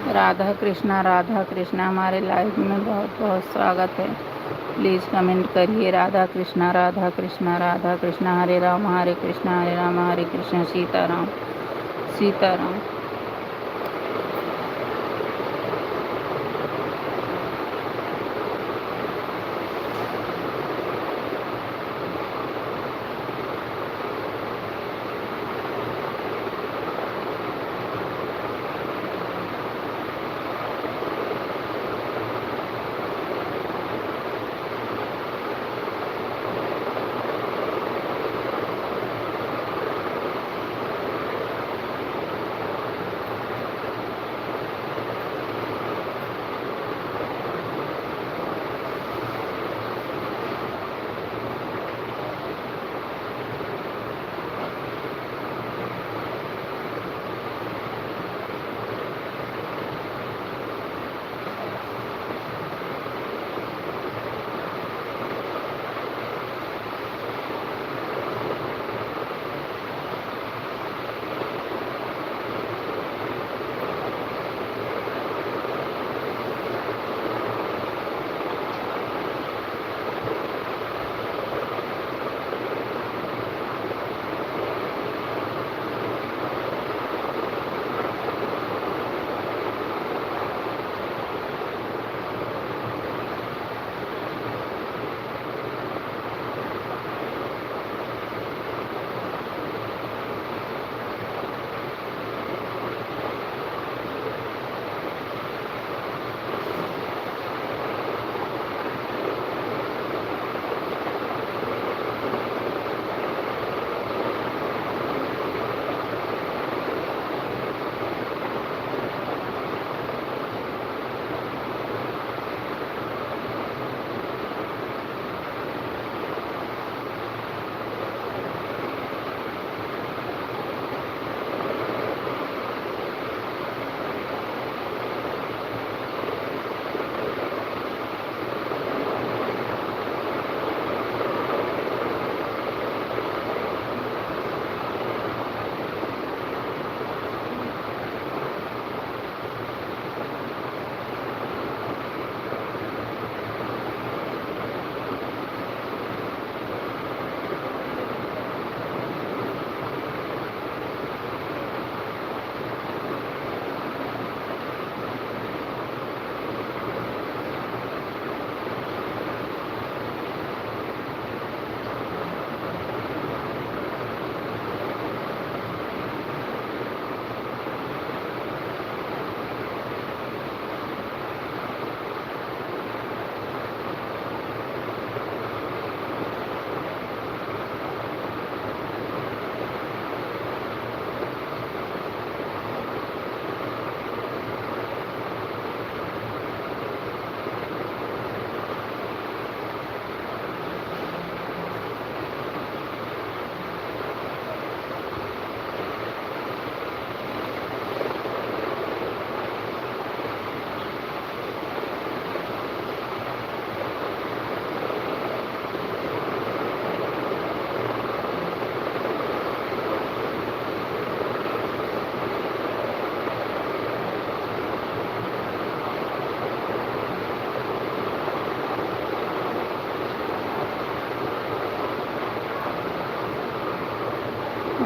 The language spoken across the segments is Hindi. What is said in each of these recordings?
राधा कृष्णा हमारे लाइव में बहुत बहुत स्वागत है। प्लीज़ कमेंट करिए राधा कृष्णा राधा कृष्णा राधा कृष्णा, हरे राम हरे कृष्णा, सीताराम सीताराम।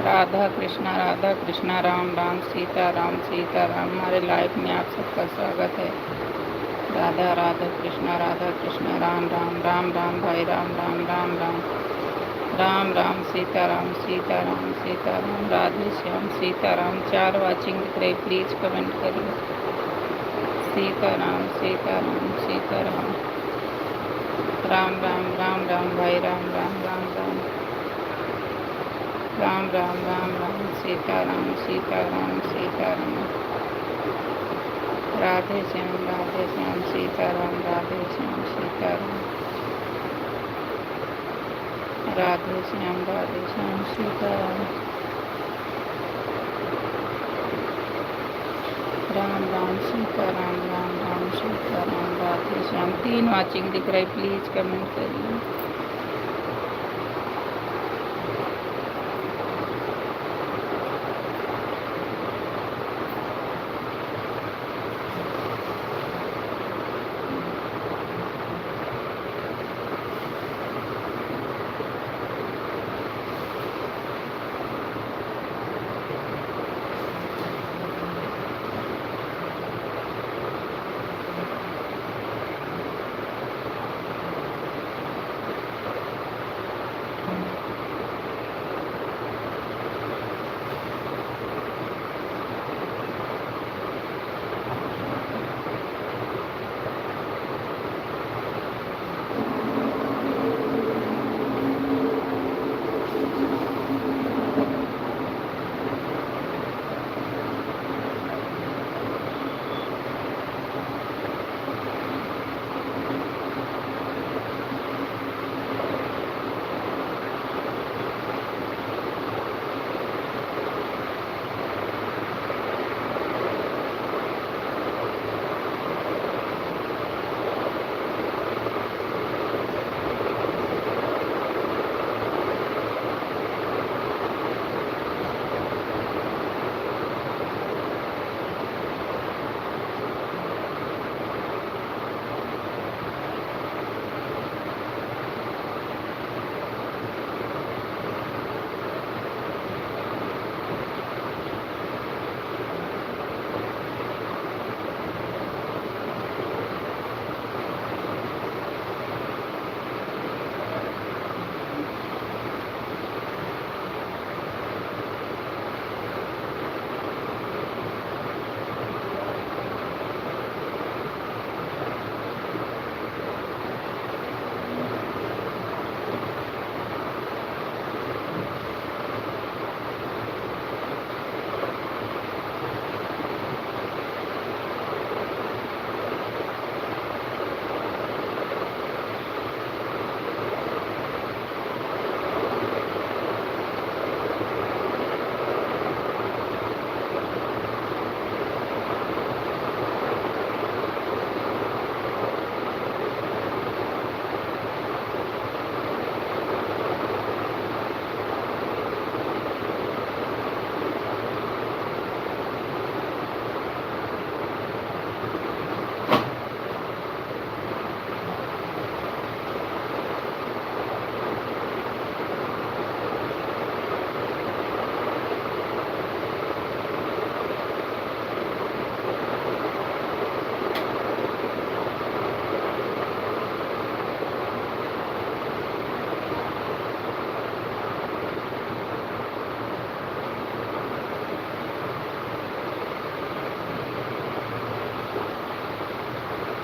राधा कृष्णा राम राम सीताराम सीताराम। हमारे लाइव में आप सबका स्वागत है। राधा कृष्णा राम राम राम राम भाई राम राम राम राम राम राम सीताराम सीताराम सीताराम। राधे श्याम सीताराम। 4 वाचिंग दिख रहे, प्लीज़ कमेंट करिए। सीताराम सीताराम सीताराम। राम राम राम राम भाई राम राम राम राम राम राम राम राम सीताराम सीताराम सीताराम। राधे श्याम सीताराम राधे श्याम सीताराम। राधे श्याम सीताराम। राम राम सीताराम राधे श्याम। 3 वाचिंग दिख रही, प्लीज़ कमेंट करिए।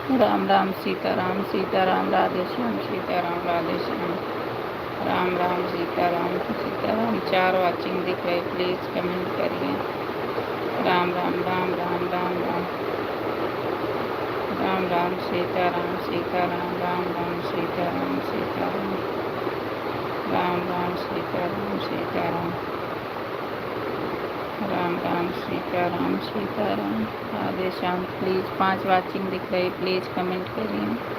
राम राम सीताराम सीताराम राधे श्याम सीताराम राधे श्याम राम राम सीताराम सीताराम। 4 वाचिंग दिख रहे, प्लीज कमेंट करिए। राम राम राम राम राम राम राम राम सीताराम सीताराम राम राम सीताराम सीताराम राम राम सीताराम सीताराम राम राम सीताराम सीताराम राधे श्याम। प्लीज़ 5 वाचिंग दिख रही, प्लीज़ कमेंट करिए।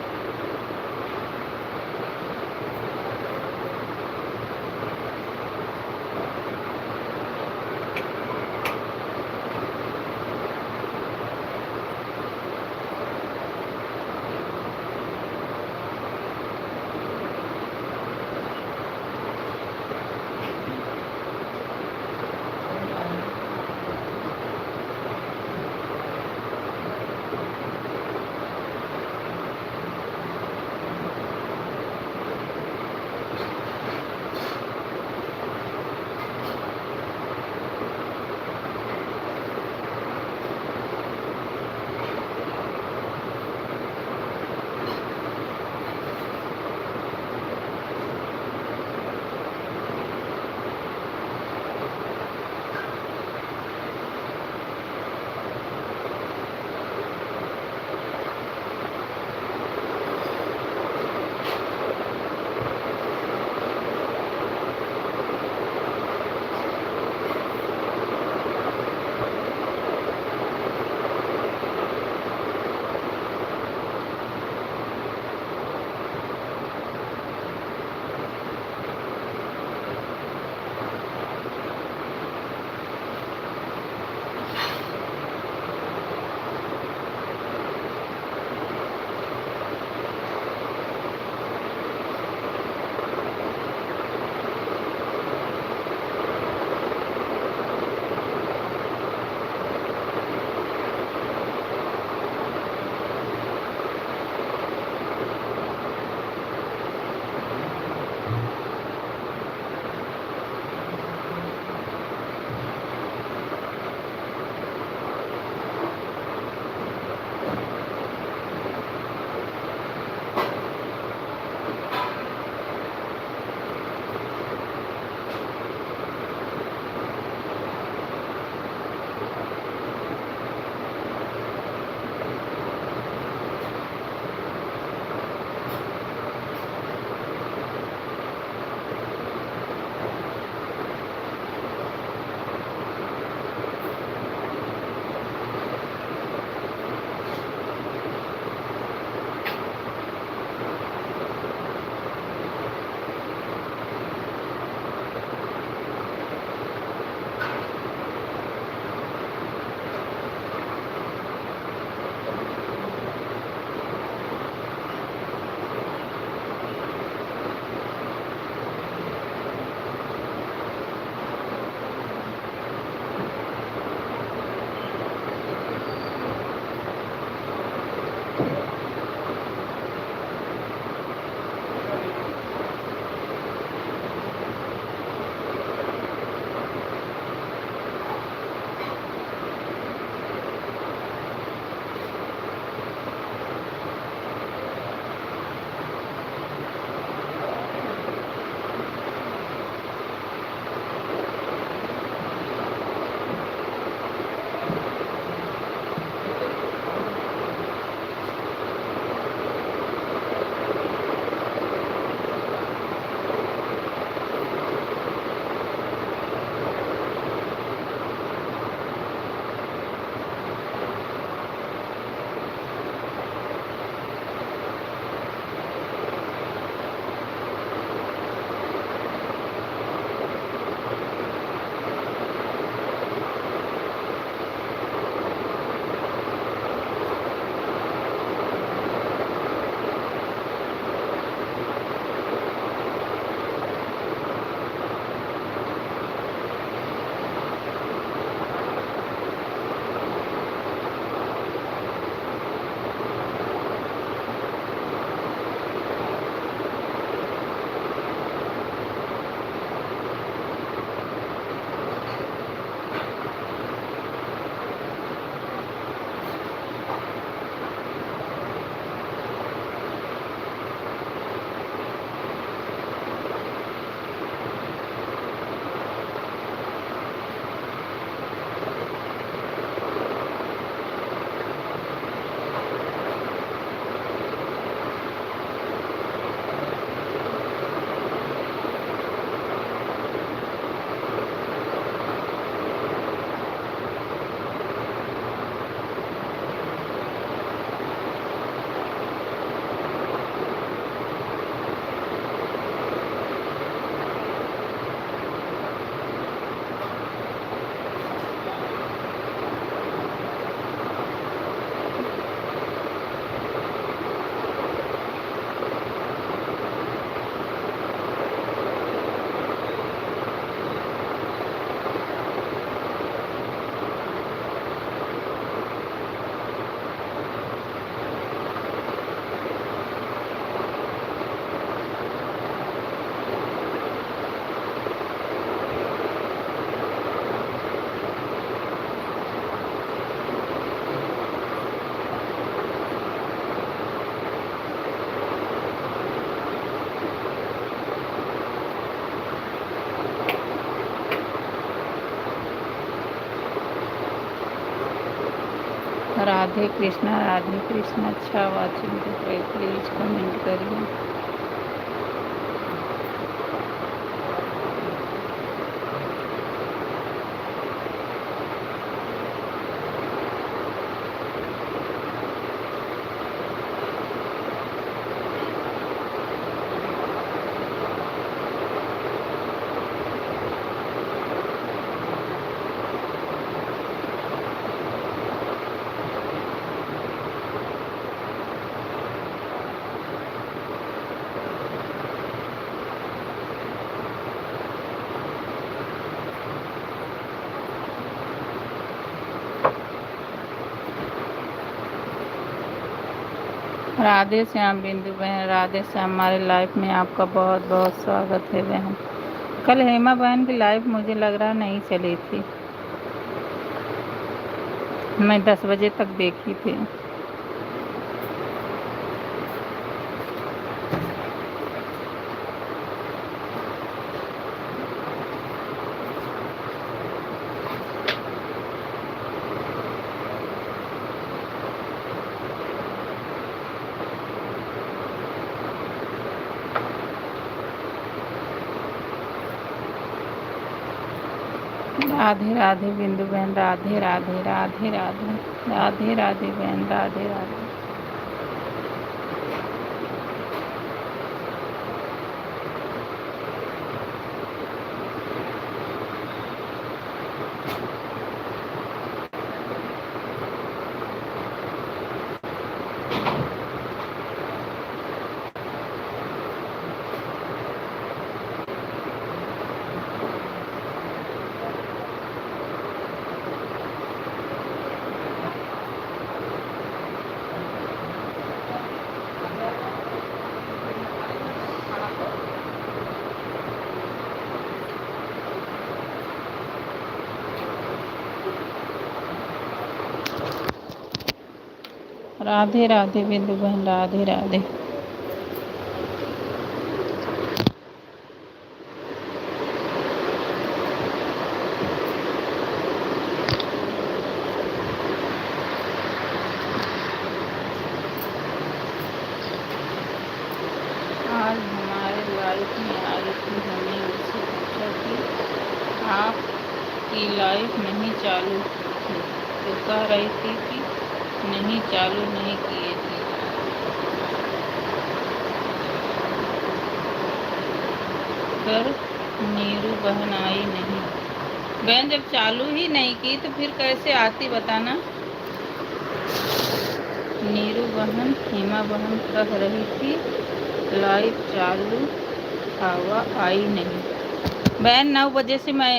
राधे कृष्णा अच्छा वाचिंग दिख रही, प्लीज कमेंट करिए। राधे श्याम बिंदु बहन, राधे श्याम, हमारे लाइफ में आपका बहुत बहुत स्वागत है बहन। कल हेमा बहन की लाइफ मुझे लग रहा नहीं चली थी, मैं 10 बजे तक देखी थी। राधे राधे बिंदु बहन, राधे राधे राधे राधे राधे राधे बहन, राधे राधे। राधे राधे बिंदु बहन, राधे राधे। आज हमारे लाइफ में आई थी, हमने उनसे पूछा कि आपकी लाइफ नहीं चालू थी, तो कह रही थी कि नहीं चालू नहीं किए थे। पर नीरू बहन आई नहीं। बहन जब चालू ही नहीं की तो फिर कैसे आती बताना। नीरू बहन हेमा बहन कह रही थी लाइव चालू हवा आई नहीं। बहन 9 बजे से मैं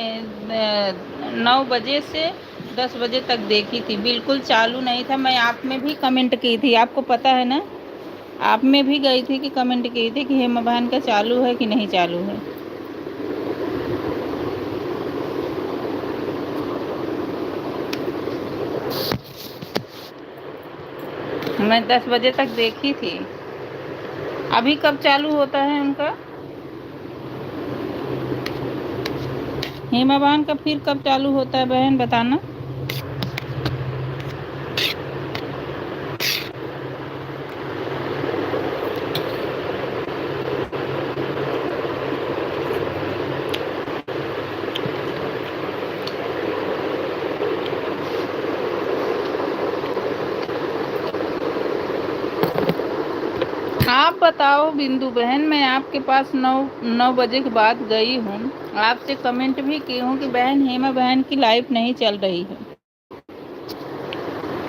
9 बजे से 10 बजे तक देखी थी, बिल्कुल चालू नहीं था। मैं आप में भी कमेंट की थी, आपको पता है ना, आप में भी गई थी कि कमेंट की थी कि हेमा बहन का चालू है कि नहीं चालू है। मैं 10 बजे तक देखी थी। अभी कब चालू होता है उनका हेमा बहन का, फिर कब चालू होता है बहन बताना। आप बताओ बिंदु बहन, मैं आपके पास 9 बजे के बाद गई हूँ, आपसे कमेंट भी की हूँ कि बहन हेमा बहन की लाइफ नहीं चल रही है।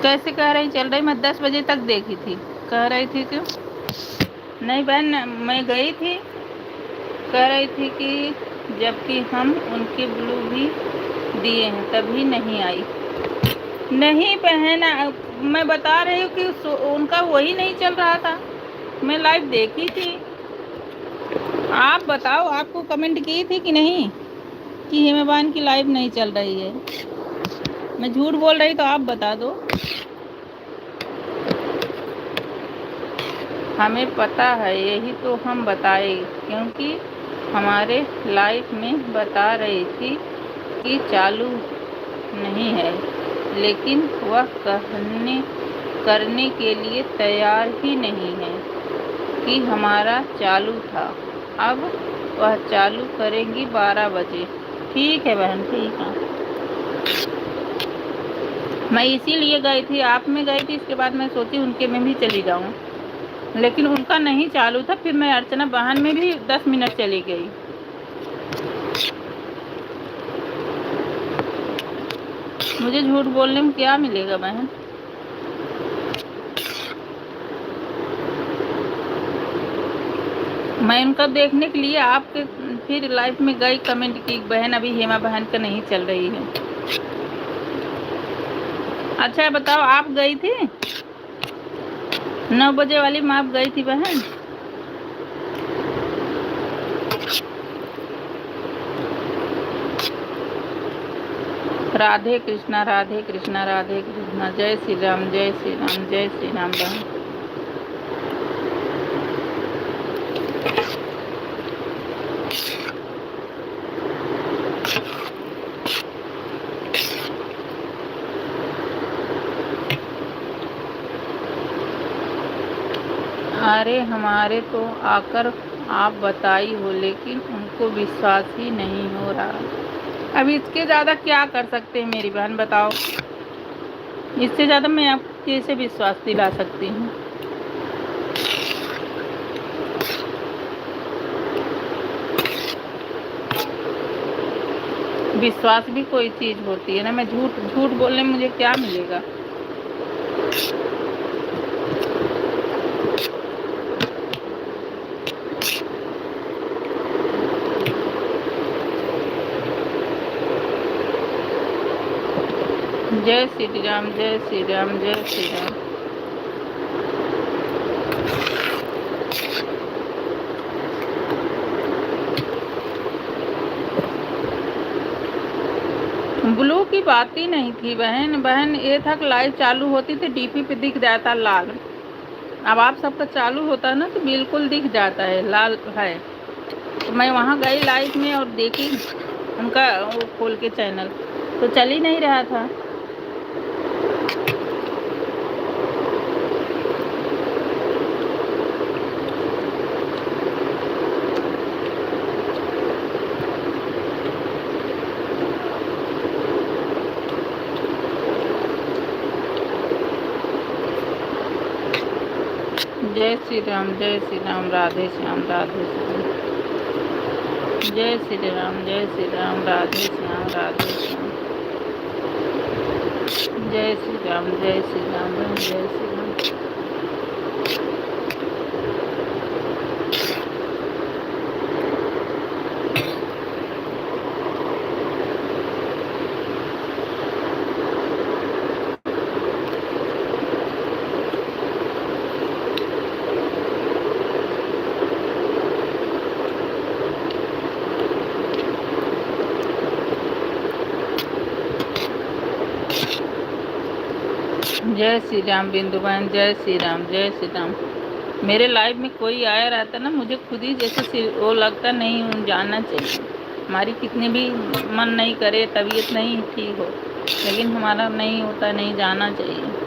कैसे कह रही चल रही? मैं 10 बजे तक देखी थी, कह रही थी क्यों नहीं बहन, मैं गई थी, कह रही थी कि जबकि हम उनके ब्लू भी दिए हैं तभी नहीं आई। नहीं बहन, मैं बता रही हूँ कि उनका वही नहीं चल रहा था, मैं लाइव देखी थी। आप बताओ, आपको कमेंट की थी कि नहीं कि हेमा बहन की लाइव नहीं चल रही है? मैं झूठ बोल रही तो आप बता दो। हमें पता है, यही तो हम बताए, क्योंकि हमारे लाइफ में बता रही थी कि चालू नहीं है। लेकिन वह करने के लिए तैयार ही नहीं है कि हमारा चालू था। अब वह चालू करेंगी 12 बजे। ठीक है बहन, ठीक है। मैं इसीलिए गई थी, आप में गई थी, इसके बाद मैं सोची उनके में भी चली जाऊं, लेकिन उनका नहीं चालू था। फिर मैं अर्चना बहन में भी 10 मिनट चली गई। मुझे झूठ बोलने में क्या मिलेगा बहन? मैं उनका देखने के लिए आपके फिर लाइफ में गई, कमेंट की बहन अभी हेमा बहन का नहीं चल रही है। अच्छा बताओ, आप गई थी 9 बजे वाली में, आप गई थी बहन? राधे कृष्णा, राधे कृष्णा, राधे कृष्णा। जय श्री राम, जय श्री राम, जय श्री राम बहन। अरे हमारे तो आकर आप बताई हो, लेकिन उनको विश्वास ही नहीं हो रहा। अब इसके ज़्यादा क्या कर सकते हैं मेरी बहन, बताओ? इससे ज़्यादा मैं आपको कैसे विश्वास दिला सकती हूँ? विश्वास भी कोई चीज़ होती है ना। मैं झूठ झूठ बोलने में मुझे क्या मिलेगा? जय श्री राम, जय श्री राम, जय श्री राम। ब्लू की बात ही नहीं थी बहन। बहन ये था कि लाइव चालू होती थी, डीपी पे दिख जाता लाल। अब आप सबका चालू होता है ना तो बिल्कुल दिख जाता है लाल है। तो मैं वहाँ गई लाइव में और देखी उनका वो खोल के चैनल, तो चल ही नहीं रहा था। जय श्री राम, जय श्री राम, राधे श्याम, राधे श्याम। जय श्री राम, जय श्री राम, राधे श्याम, राधे श्याम। जय श्री राम, जय श्री राम, जय श्री राम। जय श्री राम बिंदु बहन, जय श्री राम, जय श्री राम। मेरे लाइफ में कोई आया रहता ना, मुझे खुद ही जैसे वो लगता नहीं जानना चाहिए। हमारी कितनी भी मन नहीं करे, तबीयत नहीं ठीक हो, लेकिन हमारा नहीं होता, नहीं जाना चाहिए।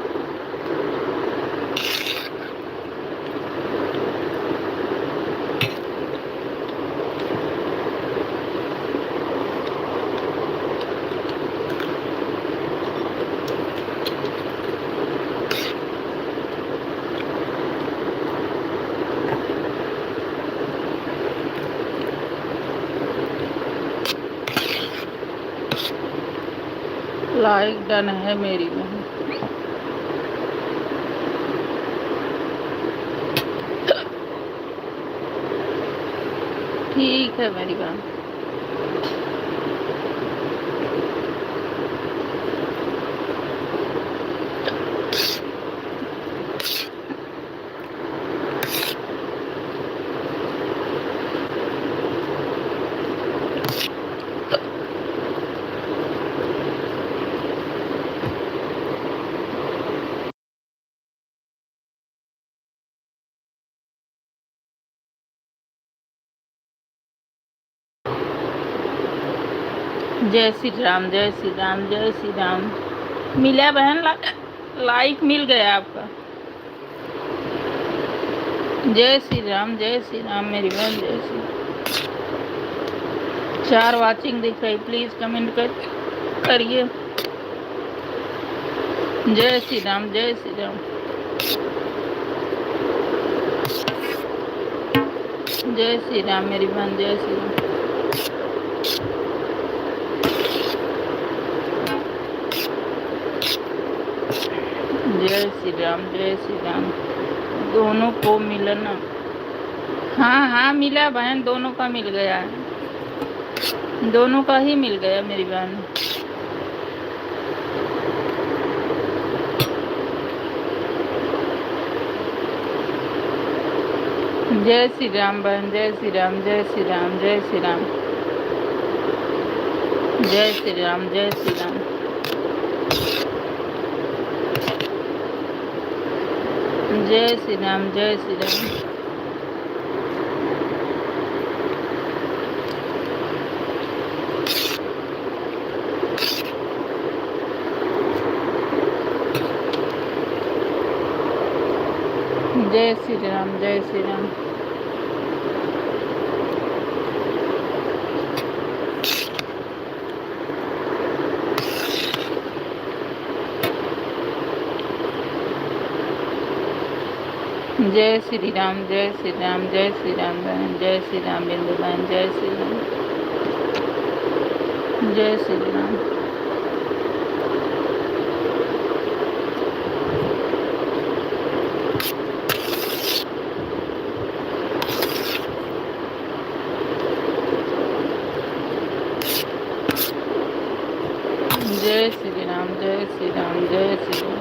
लाइक डन है मेरी बहन। ठीक है मेरी बहन। जय श्री राम, जय श्री राम, जय श्री राम। मिला बहन, लाइक मिल गया आपका। जय श्री राम, जय श्री राम मेरी बहन, जय श्री राम। 4 वाचिंग दिख रही, प्लीज कमेंट करिए। जय श्री राम, जय श्री राम। जय श्री राम मेरी बहन, जय श्री राम। जय श्री राम, जय श्री राम। दोनों को मिलना। हाँ हाँ मिला बहन, दोनों का मिल गया है, दोनों का ही मिल गया मेरी बहन। जय श्री राम बहन, जय श्री राम, जय श्री राम, जय श्री राम। जय श्री राम, जय श्री राम। जय श्री राम, जय श्री राम। जय श्री राम, जय श्री राम। जय श्री राम, जय श्री राम, जय श्री राम बहन, जय श्री राम बिंदु बहन, जय श्री राम, जय श्री राम। जय श्री राम, जय श्री राम, जय श्री राम।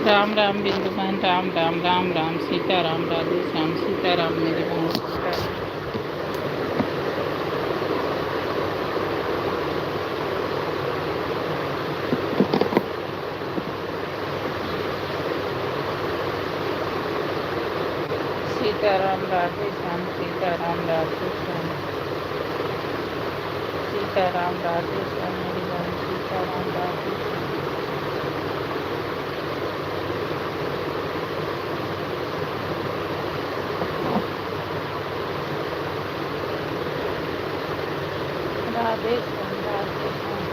राम राम बिंदु बहन, राम राम राम राम सीता राम, राधे श्याम, सीता राम मेरी बहन, सीता राम। सीता राम राधे श्याम, सीता राम राधे श्याम, सीता राम राधे श्याम मेरी बहन, सीता राम राधे श्याम। राधे श्याम, राधे श्याम।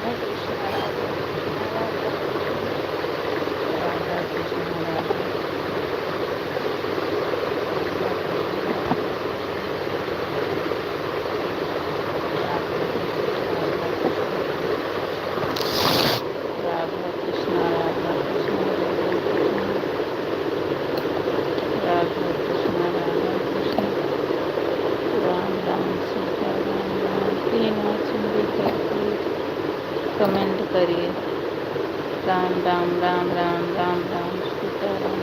राधा कृष्ण राधा कृष्ण राधा कृष्ण राधा कृष्ण राधा राधा कृष्ण राधा कृष्ण राधा कृष्ण राधा कृष्ण राम राम सीता राम राम तीन वचन दिखाई प्लीज कमेंट करिए राम राम राम राम राम राम सीता राम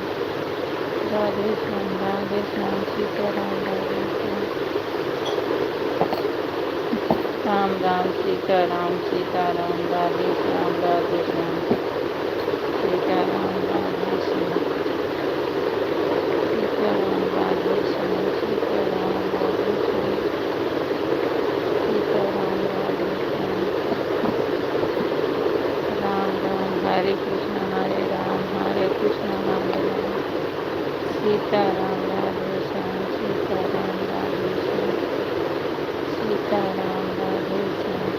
राधे श्याम सीता राम राधे श्याम राम राम सीता राम राधे श्याम सीता राम राधे श्याम सीता राम राधे श्याम सीता राम राधे श्याम सीता राम राधे श्याम राम राम हरे कृष्ण हरे राम सीता राम राधे श्याम सीता राम राधे श्याम सीता राम राधे श्याम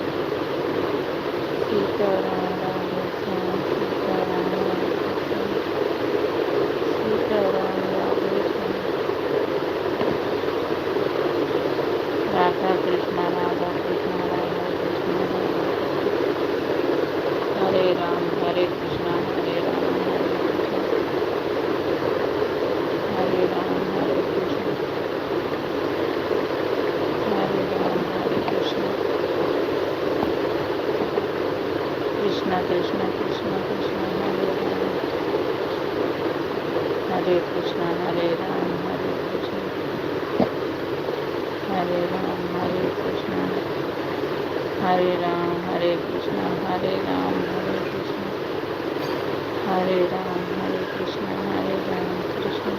सीता राम राधे श्याम सीता राम राधे श्याम सीता राम राधे श्याम राधा कृष्ण राधा कृष्ण राधा कृष्ण हरे राम हरे कृष्ण हरे राम हरे राम हरे कृष्ण हरे राम हरे कृष्ण कृष्ण कृष्ण कृष्ण कृष्ण हरे कृष्ण हरे राम हरे कृष्ण हरे राम हरे कृष्ण हरे राम हरे कृष्ण हरे राम हरे कृष्ण हरे राम हरे कृष्ण हरे राम कृष्ण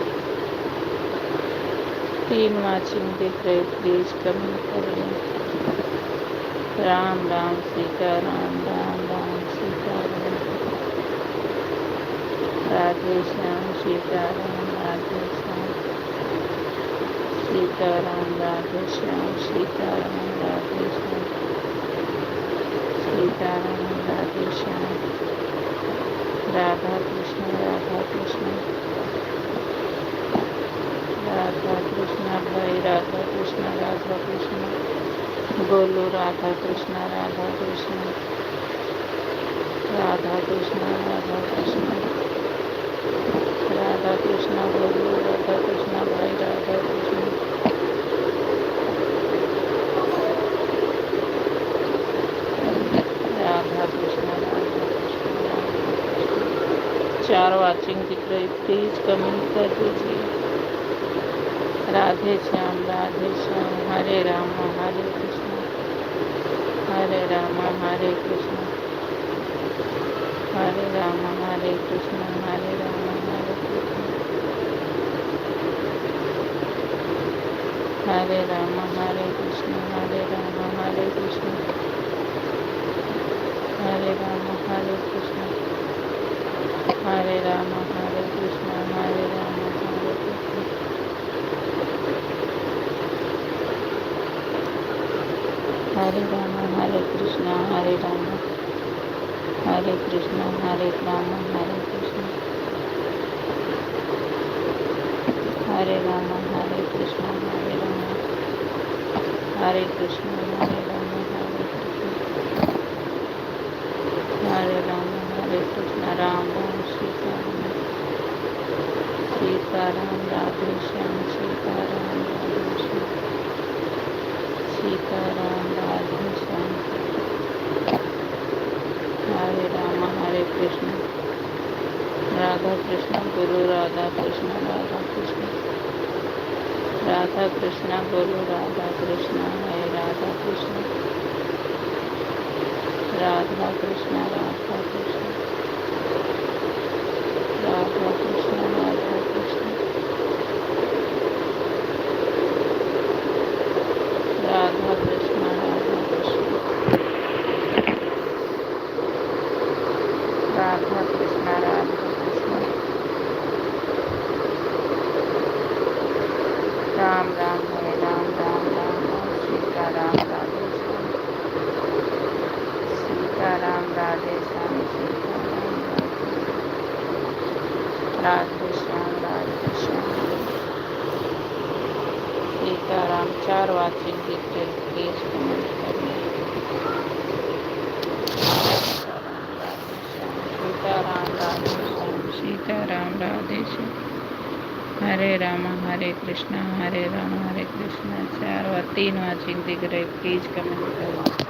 तीन वाचिंग दिख रहे प्लीज कमेंट करिए राम राम सीता राम सीता राम राधे श्याम सीता राम राधे श्याम सीता राम राधे श्याम सीता राम राधे श्याम सीता राम राधे श्याम राधा कृष्ण राधा कृष्ण भाई राधा कृष्ण गोलू राधा कृष्ण राधा कृष्ण राधा कृष्ण गोलू राधा कृष्ण भाई राधा कृष्ण राधा कृष्ण चार वाचिंग दिख रही प्लीज कमेंट कर दीजिए राधे श्याम हरे राम हरे कृष्ण हरे राम हरे कृष्ण हरे राम हरे कृष्ण हरे राम हरे कृष्ण हरे राम हरे कृष्ण हरे राम हरे कृष्ण हरे राम हरे कृष्ण हरे राम हरे कृष्ण हरे राम हरे कृष्ण हरे राम हरे कृष्ण हरे राम हरे कृष्ण हरे राम हरे कृष्ण हरे राम हरे कृष्ण हरे राम हरे कृष्ण हरे राम हरे कृष्ण हरे राम हरे कृष्ण राम राम सीता राम राधे श्याम सीता राम राधे श्याम सीता राम राधे श्याम हरे राम हरे कृष्ण राधा कृष्ण गुरु राधा कृष्ण गुरु राधा कृष्ण है राधा कृष्ण राधा कृष्ण राधा कृष्ण राधा कृष्ण राधा कृष्ण राधा कृष्ण राधा कृष्ण राधा कृष्ण राधा कृष्ण राम राम हरे राम सीता राम राधे श्याम सीता राम 4 वाचिंग दिख रहे, प्लीज कमेंट करिए। सीताराम राधे श्याम, सीताराम राधे श्याम। हरे राम हरे कृष्णा हरे कृष्णा। 4 व 3 वाचिंग दिख रहे, प्लीज कमेंट करिए।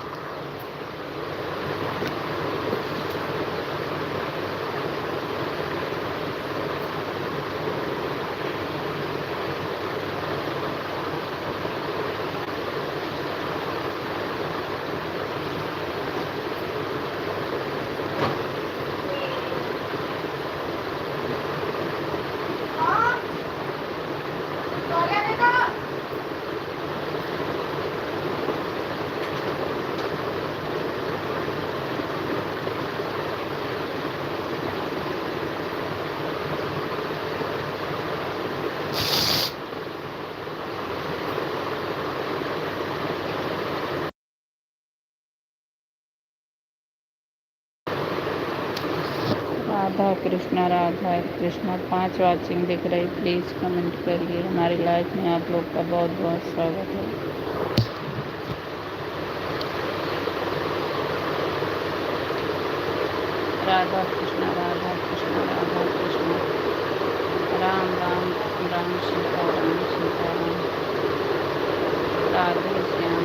राधा कृष्णा 5 वाचिंग दिख रही, प्लीज कमेंट करिए। हमारी लाइफ में आप लोग का बहुत बहुत स्वागत है। राधा कृष्णा राम राम राम सीताराम सीताराम। राधे श्याम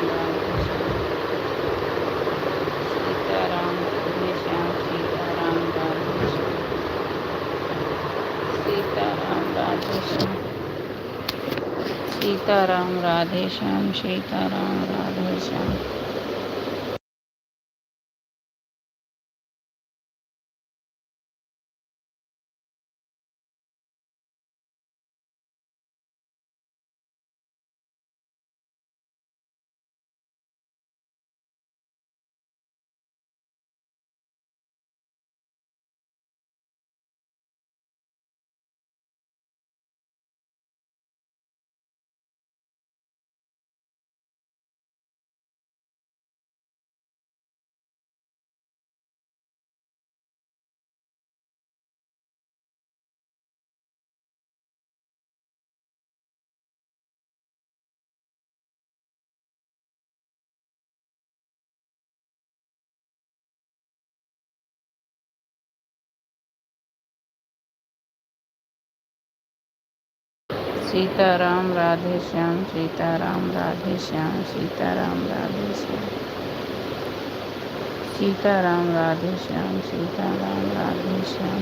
सीताराम राधे श्याम सीताराम राधे श्याम सीताराम राधे श्याम सीताराम राधे श्याम सीताराम राधे श्याम। सीताराम राधे श्याम सीताराम राधे श्याम सीताराम राधे श्याम सीताराम राधे श्याम सीताराम राधे श्याम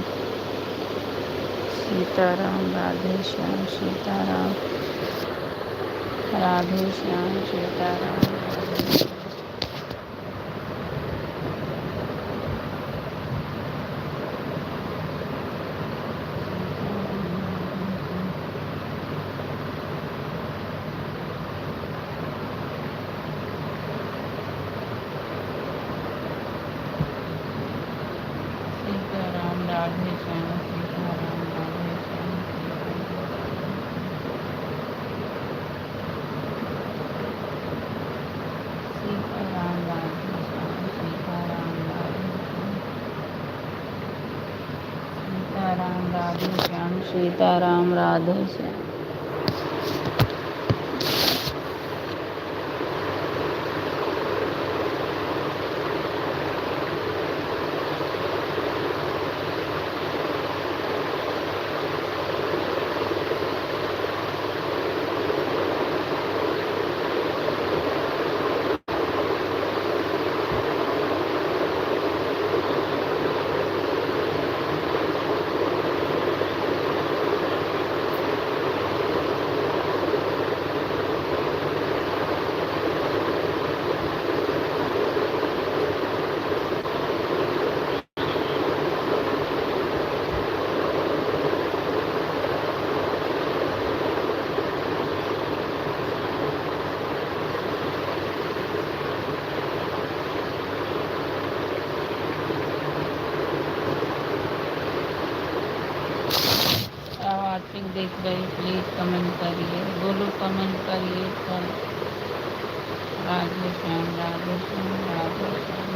सीताराम राधे श्याम सीताराम राधे श्याम सीताराम राधे श्याम। सीताराम राधे श्याम सीताराम राधे श्याम सीताराम राधे श्याम सीताराम राधे श्याम सीताराम राधे श्याम। वाचिंग देख रहे, प्लीज कमेंट करिए। बोलो कमेंट करिए सर। राधे श्याम राधे श्याम राधे श्याम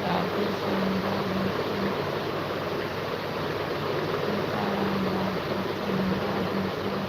राधे श्याम राधे श्याम सीताराम राधे श्याम राधे श्याम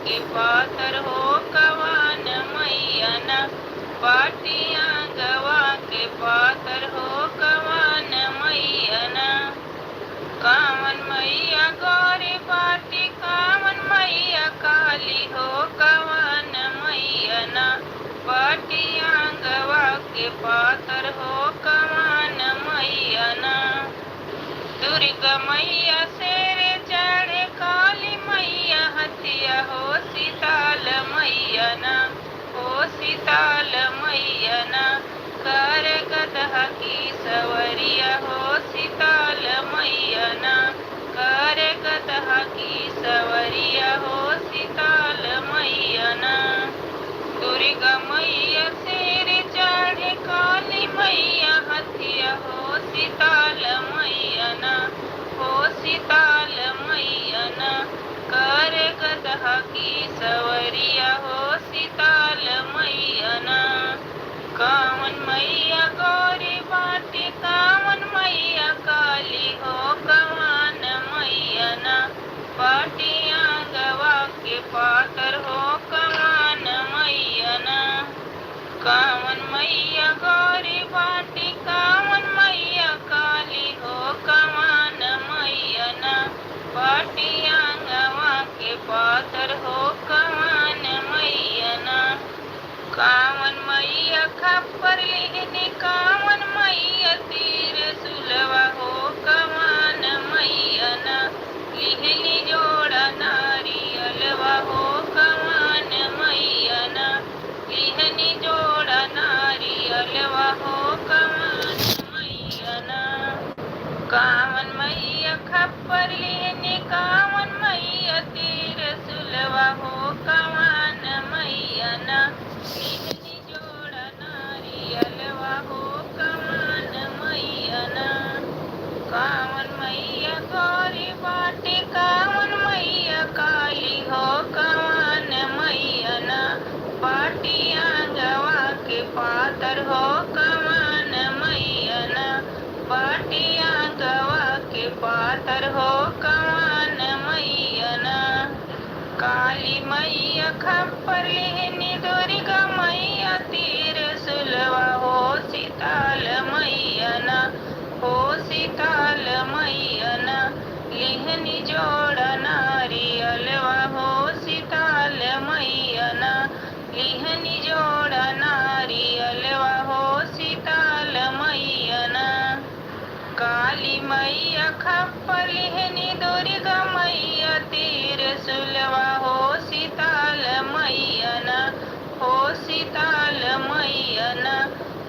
के पातर हो कवान मैया ना, पाटिया गवा के पातर हो कवान मैया ना। कामन मैया गौरी बाटी कामन मैया काली हो कवान मैया ना, पाटिया गवा के पातर हो कवान मैया ना। दुर्गा मैया शेरे चढ़े काली मैया हथिया हो सीताल मैया ना, हो सीताल मैया ना। कर गदहा की सवरिया हो सीताल मैया ना, कर गदहा की सवरिया हो सीताल मैया ना। दुर्गा मैया शेरे चढ़े काली मैया हथिया हो सीताल मैया ना, हो सीताल मैया ना। कर गदहा की सवरिया हो सीताल मैया ना। कामन मैया गौरी बाटी कामन मैया काली हो कवान मैया ना, पाटिया गवा के पातर हो कवान मैया ना। कामन मैया गौरी बाटी कामन मैया काली हो कवान मैया ना, पाटिया गवा के पातर हो कवान मैया ना। कामन मैया खप्पर लिहनी कामन मैया तीर सुलवा हो कवान मैया ना, लिहनी जोड़ा नारियलवा हो कवान मैया ना, लिहनी जोड़ा नारियलवा हो कवान मैया ना। कामन मैया खप्पर लिहनी कामन मैया तीर सुलवा हो कवान मैया ना, लिहनी जोड़ा नारियलवा हो कवान मैया ना। कामन मैया गौरी बाटी कामन मैया काली हो कवान मैया ना, पाटिया गवा के पातर हो कवान मैया ना, पाटिया गवा के पातर हो कवान मैया ना। काली मैया खप्पर लिहनी दुर्गा मैया तीर सुलवा हो सीताल मैया ना, हो सीताल मैया ना। लिहनी जोड़ा नारियलवा हो सीताल मैया ना, लिहनी जोड़ा नारियलवा हो सीताल मैया ना। काली मैया खप्पर लिहनी दुर्गा मैया तीर सुलवा हो सीताल मैया ना, हो सीताल मैया ना।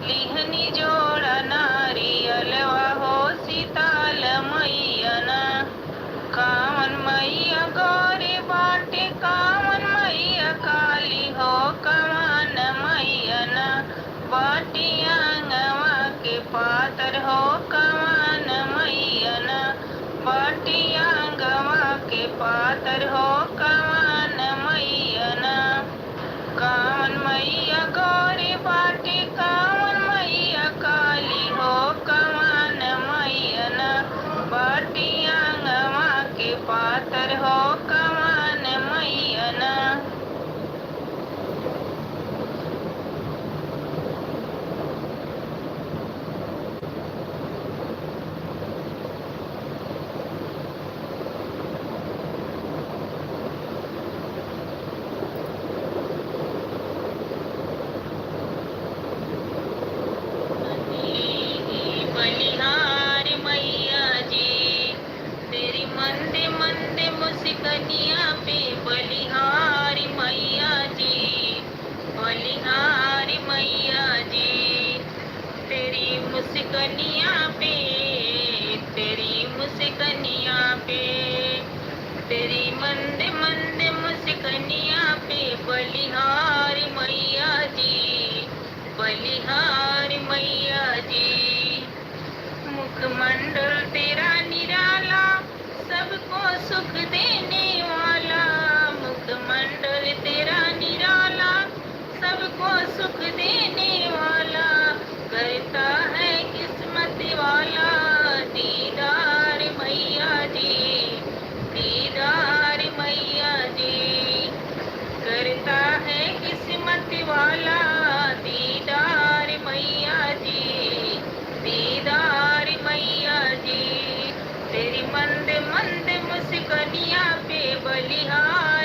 लिहनी जोड़ा नारियलवा हो सीताल मैया ना। कामन मैया गौरी बाटी कामन मैया काली हो कवान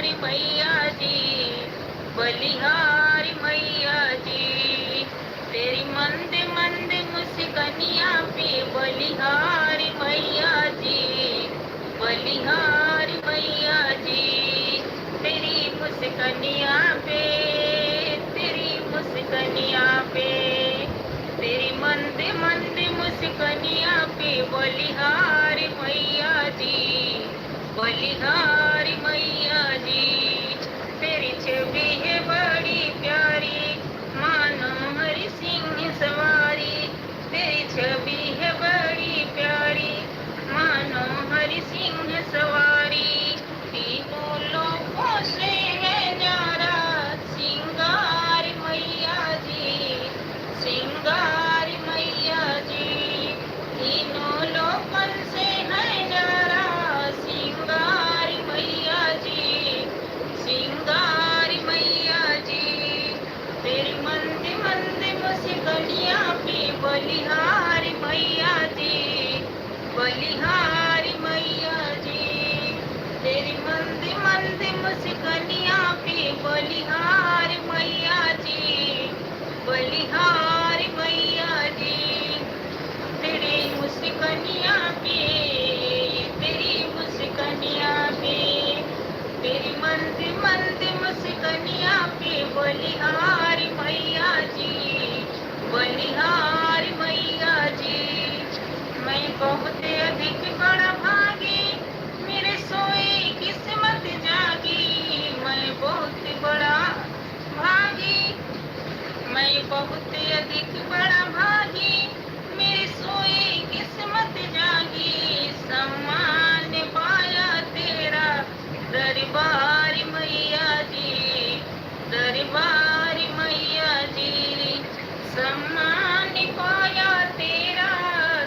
बलिहारी मैया जी, बलिहारी मैया जी। तेरी मंद मंद मुस्कनिया पे बलिहारी मैया जी, बलिहारी मैया जी। तेरी मुस्कनिया पे, तेरी मुस्कनिया पे, तेरी मंद मंद मुस्कनिया पे बलिहारी मैया जी, बलिहारी मैया जी। तेरी छवि है बड़ी प्यारी, मानो हरि सिंह सवारी। तेरी छवि है बड़ी प्यारी, मानो हरि सिंह सवारी। तीनों लोगों से है न्यारा सिंगार मैया जी, सिंगार मैया जी। तीनों लोगों से है न्यारा सिंगार मैया जी, सिंगार मैया जी। तेरी मंद मंद मुस्कनिया पे बलिहारी मैया जी, बलिहारी मैया जी। तेरी मंद मंद मुस्कनिया पे बलिहारी मैया जी, बलिहारी मैया जी। तेरी मुस्कनिया पे, तेरी मुस्कनिया पे, तेरी मंद मंद मुस्कनिया पे बलिहारी मैया जी, बलिहारी मैया जी। मैं बहुत अधिक बड़ा भागी, मेरे सोए किस्मत जागी। मैं बहुत बड़ा भागी, मैं बहुत अधिक बड़ा भागी, मेरी सोई किस्मत जागी। सम्मान पाया तेरा दरबार मैया जी, दरबार मैया जी। सम्मान पाया तेरा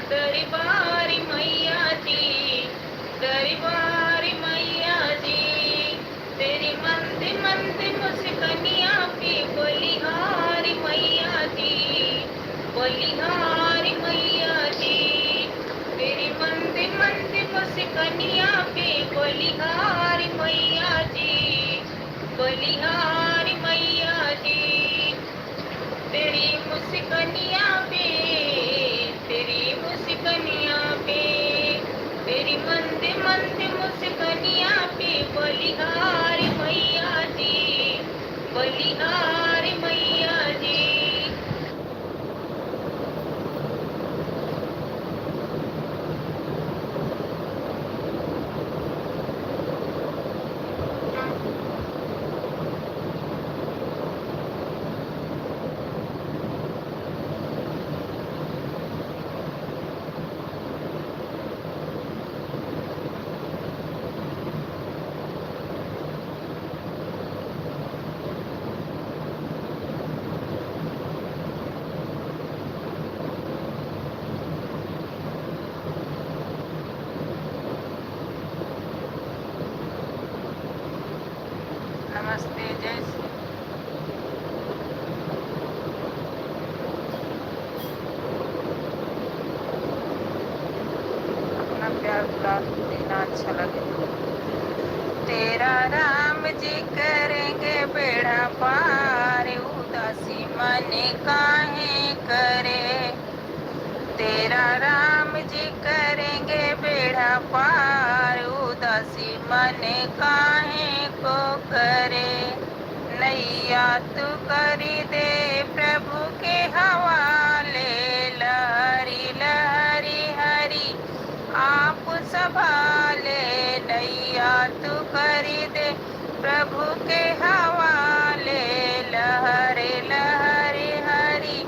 दरबार मैया जी, दरबार मैया जी। तेरी मंद मंद मुस्कनिया पे बलिहारी मैया जी, बलिहारी मैया जी। तेरी मंद मंद मुस्कनिया पे बलिहारी मैया जी, बलिहारी मैया जी। तेरी मुस्कनिया पे, तेरी मुस्कनिया पे, तेरी मंद मंद मुस्कनिया पे बलिहारी मैया जी, बलिहारी मैया जी। नमस्ते, जय श्री। अपना प्यार दुलार देना अच्छा लगे। तेरा राम जी करेंगे बेड़ा पार, उदासी मन काहे करे। तेरा राम जी करेंगे बेड़ा पार, उदासी मन काहे को करे। नैया तू करी दे प्रभु के हवाले, लहरी लहरी हरी आप संभाले। नैया तू करी दे प्रभु के हवाले, लहरे लहरे हरी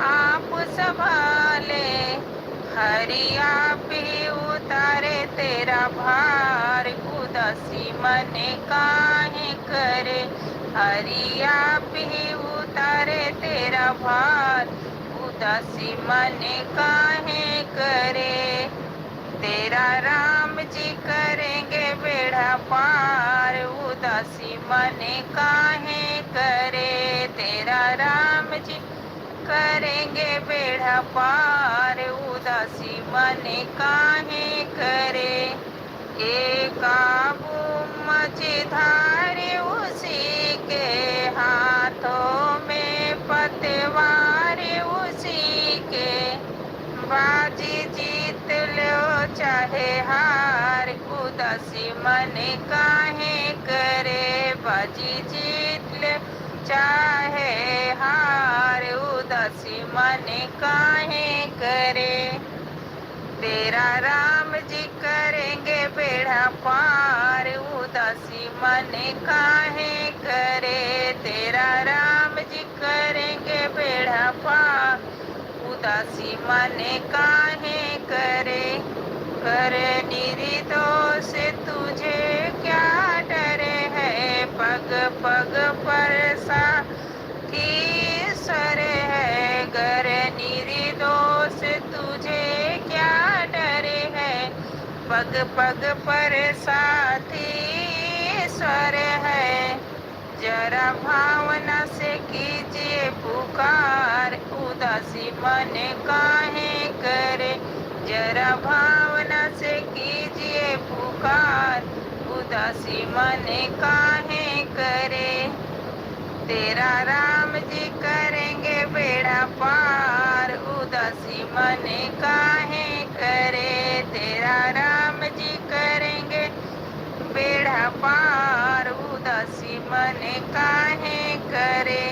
आप संभाले। हरि आप ही उतारे तेरा भार, उदासी मन काहे करे। हरि आप ही उतारे तेरा भार, उदासी मन काहे करे। तेरा राम जी करेंगे बेड़ा पार, उदासी मन काहे करे। तेरा राम जी करेंगे बेड़ा पार, उदासी मन काहे करे। एक आबू मझधार काहे करे, बाजी जीत ले चाहे हार, उदासी मन काहे करे। तेरा राम जी करेंगे बेड़ा पार, उदासी मन काहे करे। तेरा राम जी करेंगे बेड़ा पार, उदासी मन काहे करे। करे निर्दोष तुझे क्या डरे है, पग पग पर साथी ईश्वर है। करे निर्दोष तुझे क्या डरे है, पग पग पर साथी ईश्वर है। जरा भावना से कीजिए पुकार, उदासी मन काहे करे। जरा भावना से कीजिए पुकार, उदासी मन काहे करे। तेरा राम जी करेंगे बेड़ा पार, उदासी मन काहे करे। तेरा राम जी करेंगे बेड़ा पार, उदासी मन काहे करे।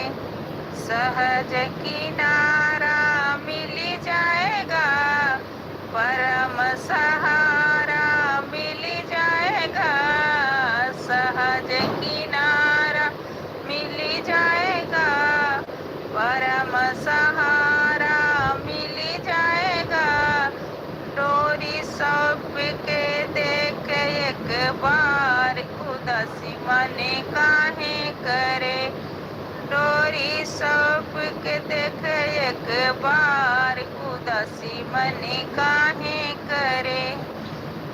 सहज किनारा मिल जाएगा, परम सहारा मिल जाएगा। सहज किनारा मिल जाएगा, परम सहारा मिल जाएगा। डोरी सौंप के देख एक बार, उदासी मन काहे करे। डोरी सौंप के देख एक बार, उदासी मन काहे करे।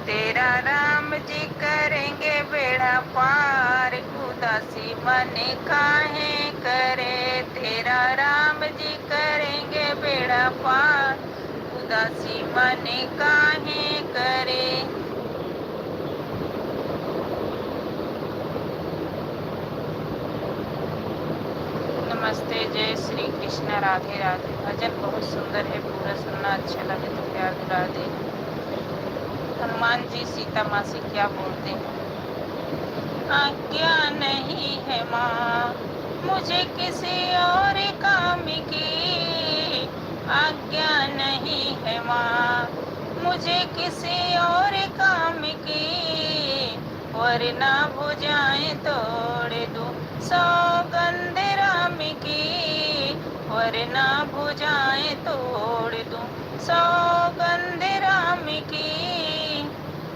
तेरा राम जी करेंगे बेड़ा पार, उदासी मन काहे करे। तेरा राम जी करेंगे बेड़ा पार, उदासी मन काहे करे। नमस्ते, जय श्री कृष्ण, राधे राधे। भजन बहुत सुंदर है, पूरा सुनना, अच्छा लगे तो प्यार दिला दे। हनुमान जी सीता माँ से क्या बोलते हैं। आज्ञा नहीं है माँ मुझे किसी और काम की, आज्ञा नहीं है माँ मुझे किसी और काम की। वरना भुजाएं तोड़ दूं सौगंध राम की, वरना भुजाएं तोड़ दूं सौगंध राम की।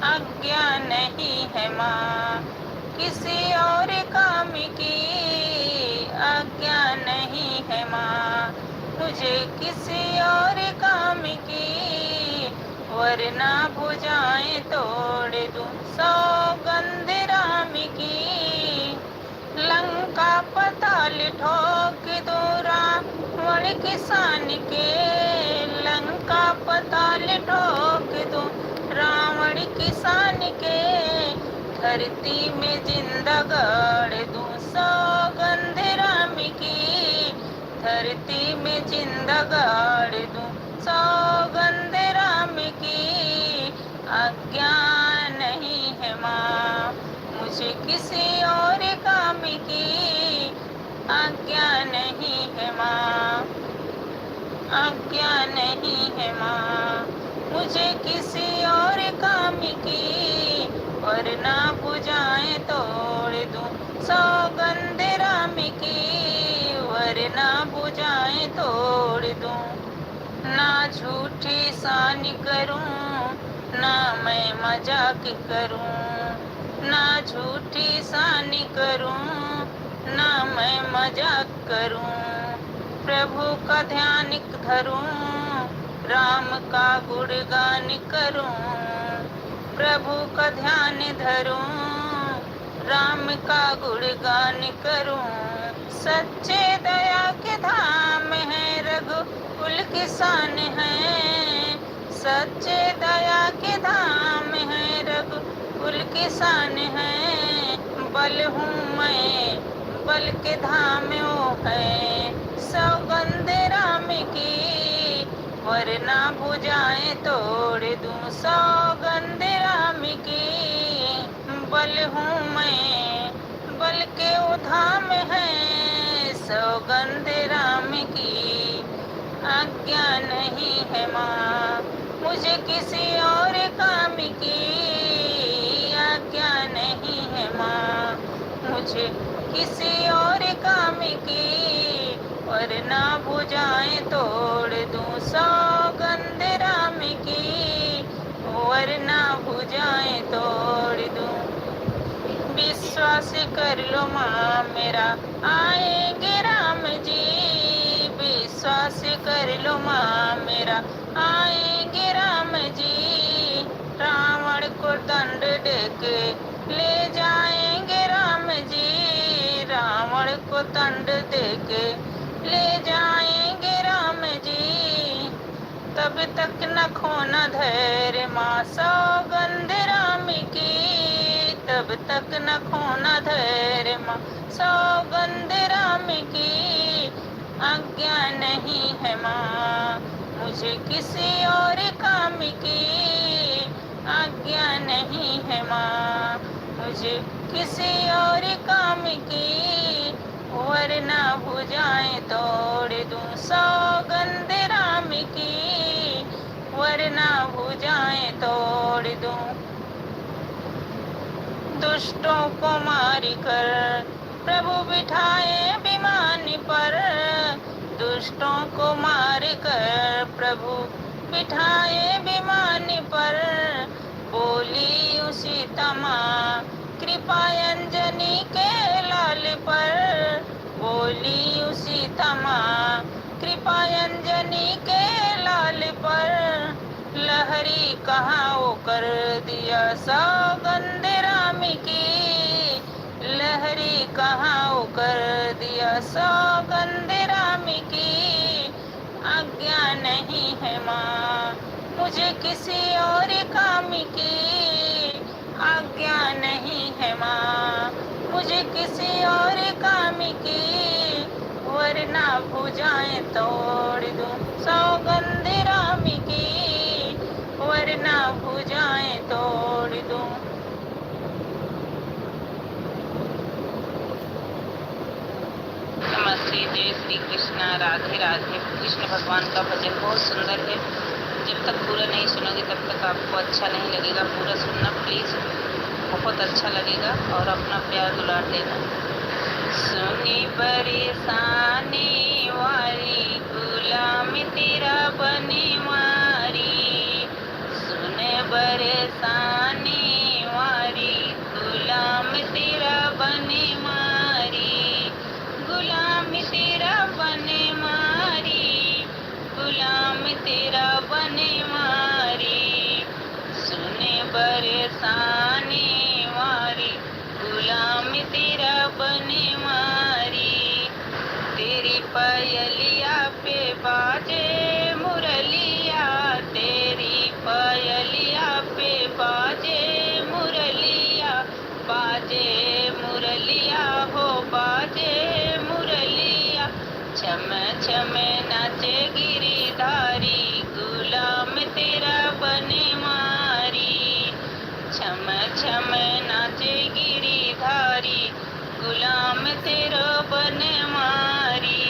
आज्ञा नहीं है माँ किसी और काम की, आज्ञा नहीं है माँ मुझे किसी और काम की। वरना भुजाएं तोड़ दूं सौगंध राम की। लंका पताल ठोक दूं रावण किसान के, लंका पताल ठोक दूं रावण किसान के। धरती में जिंदा गाड़ दूं सौगंध राम की, धरती में जिंदा गाड़ दूं सौगंध राम की। आज्ञा नहीं है माँ मुझे किसी और काम की, आज्ञा नहीं है माँ, आज्ञा नहीं है माँ मुझे किसी और काम की। वरना भुजाएं तोड़ दूं सौगंध राम की, वरना भुजाएं तोड़ दूं। ना झूठी शान करूं ना मैं मजाक करूं, ना झूठी शान करूं ना मैं मजाक करूं। प्रभु का ध्यान धरूं राम का गुणगान करूं, प्रभु का ध्यान धरूं राम का गुणगान करूं। सच्चे दया के धाम है रघुकुल किसान है, सच्चे दया के धाम है रघुकुल किसान है। बल हूँ मैं बल के धाम वो है सौगंध राम की। वरना भुजाएं तोड़ दूं सौगंध राम की, बल हूँ मैं, बल के उधाम है सौगंध राम की, आज्ञा नहीं है माँ मुझे किसी और काम की, आज्ञा नहीं है माँ मुझे किसी और काम की, वरना भुजाएं तोड़ दूं सौगंध राम की, वरना भुजाएं तोड़ दूं। विश्वास कर लो माँ मेरा आएंगे राम जी, विश्वास कर लो माँ मेरा आएंगे राम जी, रावण को दंड देके ले जाएंगे राम जी, रावण को दंड देके ले जाएंगे राम जी, तब तक न खोना धैर्य माँ सौगंध राम की, तब तक न खोना धैर्य माँ सौगंध राम की, आज्ञा नहीं है माँ मुझे किसी और काम की, आज्ञा नहीं है माँ मुझे किसी और काम की, वरना भुजाएं तोड़ दूं सौगंध राम की, वरना भुजाएं तोड़ दूं। दुष्टों को मार कर प्रभु बिठाए विमान पर, दुष्टों को मार कर प्रभु बिठाए विमान पर, बोली उसी तमा कृपा अंजनी के लाल पर, बोली उसी तमा कृपा अंजनी के लाल पर, लहरी कहाँ वो कर दिया सौगंध राम की, लहरी कहाँ वो कर दिया सौगंध राम की, आज्ञा नहीं है माँ मुझे किसी और काम की, आज्ञा नहीं है माँ मुझे किसी और काम की, वरना भुजाएं तोड़ दूं सौगंध राम की, वरना भुजाएं तोड़ दूं। नमस्ते, जय श्री कृष्णा, राधे राधे। कृष्ण भगवान का भजन बहुत सुंदर है। जब तक पूरा नहीं सुनोगे तब तक आपको अच्छा नहीं लगेगा। पूरा सुनना प्लीज, बहुत अच्छा लगेगा और अपना प्यार दुलार देना। सुनी परेशानी वारी गुलाम तेरा बने मारी, सुने परेशानी वारी गुलाम तेरा बने मारी, गुलाम तेरा बने मारी, गुलाम तेरा बने मारी, सुने परेशानी वारी गुलाम तेरा बने मारी, तेरी पायलिया पे बाजे मुरलिया, तेरी पायलिया पे बाजे मुरलिया, बाजे मुरलिया हो बाजे मुरलिया, छम छम नाचे गिरिधारी गुलाम तेरा बने मारी, छम छम नाचे गिरिधारी गुलाम तेरा बने मारी,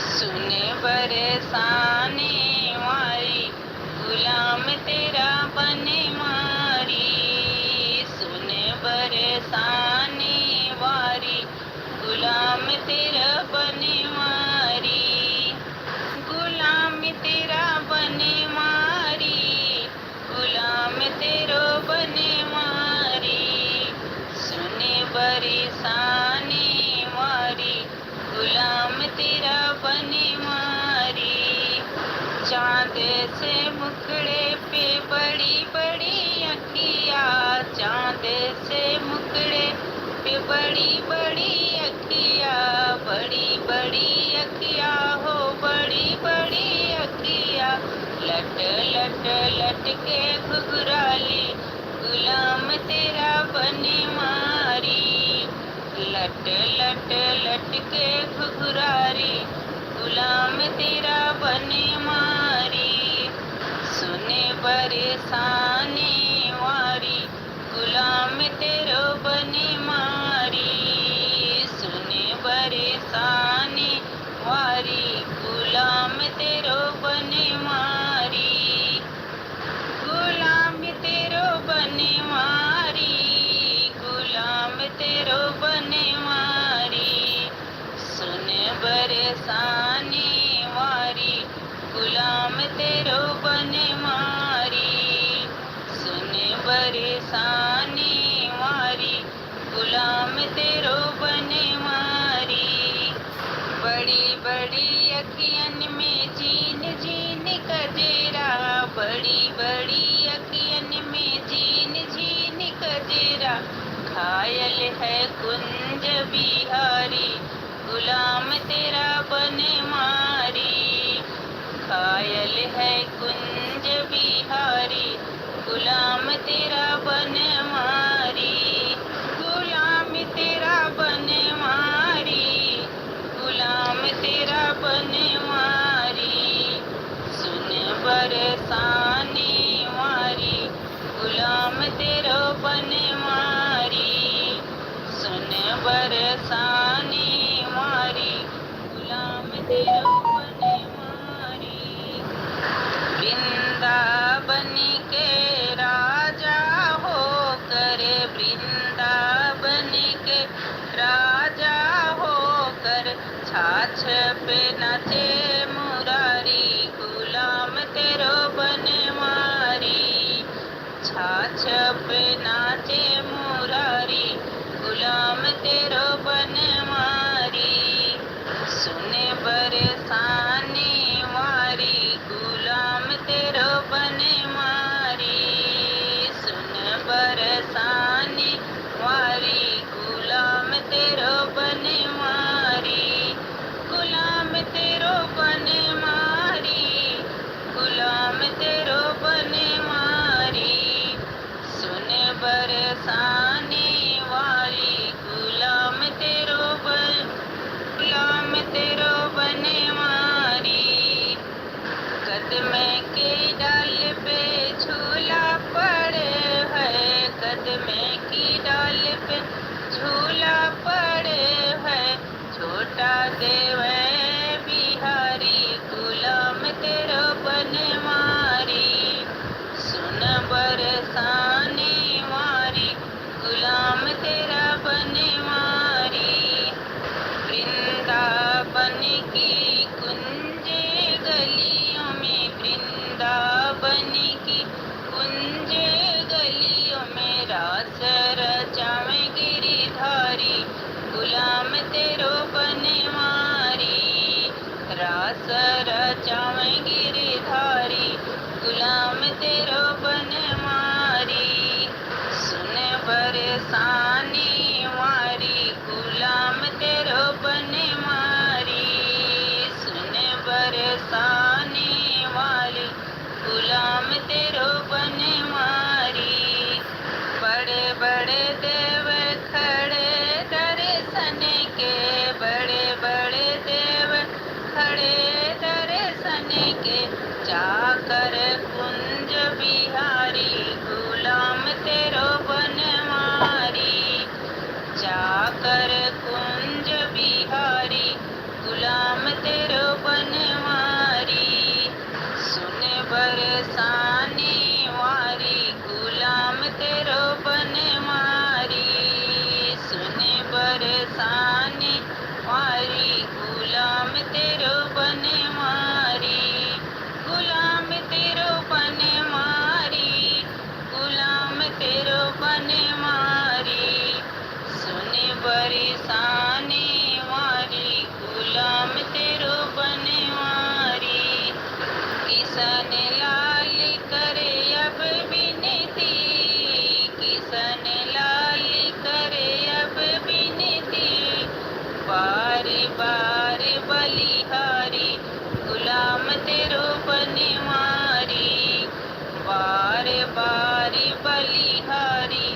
सुने बरसाने वारी गुलाम तेरा बने मारी, सुने बरसाने वारी गुलाम तेरा बने मारी, गुलाम तेरा बने मारी, गुलाम तेरा बने मारी, सुने बरसाने वारी गुलाम तेरा बने मारी, चाँद से मुखड़े पे बड़ी बड़ी अखिया, चाँद से मुखड़े पे बड़ी बड़ी अखिया, बड़ी बड़ी अखिया हो बड़ी बड़ी अखिया, लट लट लट के घुघराली गुलाम तेरा बने मारी, लट लट लट के घुघराली गुलाम तेरा बने मारी, सुने बरसाने वारी गुलाम तेरा तेरो बनवारी। बड़ी बड़ी अखियन में जीन जीन कजरा, बड़ी बड़ी अखियन में जीन जीन कजरा। घायल है कुंज बिहारी, गुलाम तेरा बनवारी। घायल है कुंज बिहारी, गुलाम तेरा बनवारी। गुलाम तेरा बनवारी, गुलाम तेरा बनवारी। सुन बरसाने वारी, गुलाम तेरो बनवारी। सुन बरसाने वारी, गुलाम तेरो बनवारी। वृंदावन के राजा होकर, वृंदावन के राजा होकर, छाछ पे नाचे मुरारी, गुलाम तेरो बनवारी। छाछ पे नाचे मुरारी, गुलाम तेरो बनवारी। सुन बरसाने वारी, गुलाम तेरो बनवारी। सुन बरसाने वारी, गुलाम तेरो बनवारी। गुलाम तेरो बनवारी, गुलाम तेरो बनवारी। सुन बरसाने वारी, गुलाम तेरो गुलाम तेरो बनवारी। कदम के डाल पे झूला पड़े है, कदम की डाल पे झूला पड़े है। छोटा देव बिहारी, गुलाम तेरो बनवारी। सुन बरसाने वारी, गुलाम तेरा बनवारी। वृंदावन की कुंजे गलियों में, वृंदावन की कुंजे गलियों में, रास रचावे गिरिधारी, गुलाम तेरो बनवारी। रास रचावे गिरिधारी, गुलाम तेरो बनवारी। सुन बरसाने वारी, गुलाम तेरो बनवारी। सुन बरसाने वाली, गुलाम तेरो बनवारी। बड़े बड़े देव खड़े दर्शन के, बड़े बड़े देव खड़े दर्शन के, जाकर कुंज बिहारी, गुलाम तेरो बनवारी। जाकर कुंज बिहारी, गुलाम तेरो बनवारी। सुन बरसाने वारी, गुलाम तेरो बनवारी। सुन बरसाने वारी, गुलाम तेरो बनवारी। गुलाम तेरो बनवारी, गुलाम तेरो बनवारी। सुन बरसाने वारी, गुलाम तेरो बनवारी। किशन लाल करे अब विनती, किशन लाल करे अब विनती। बार बार बलिहारी, गुलाम तेरो बनवारी। बार बार बलिहारी,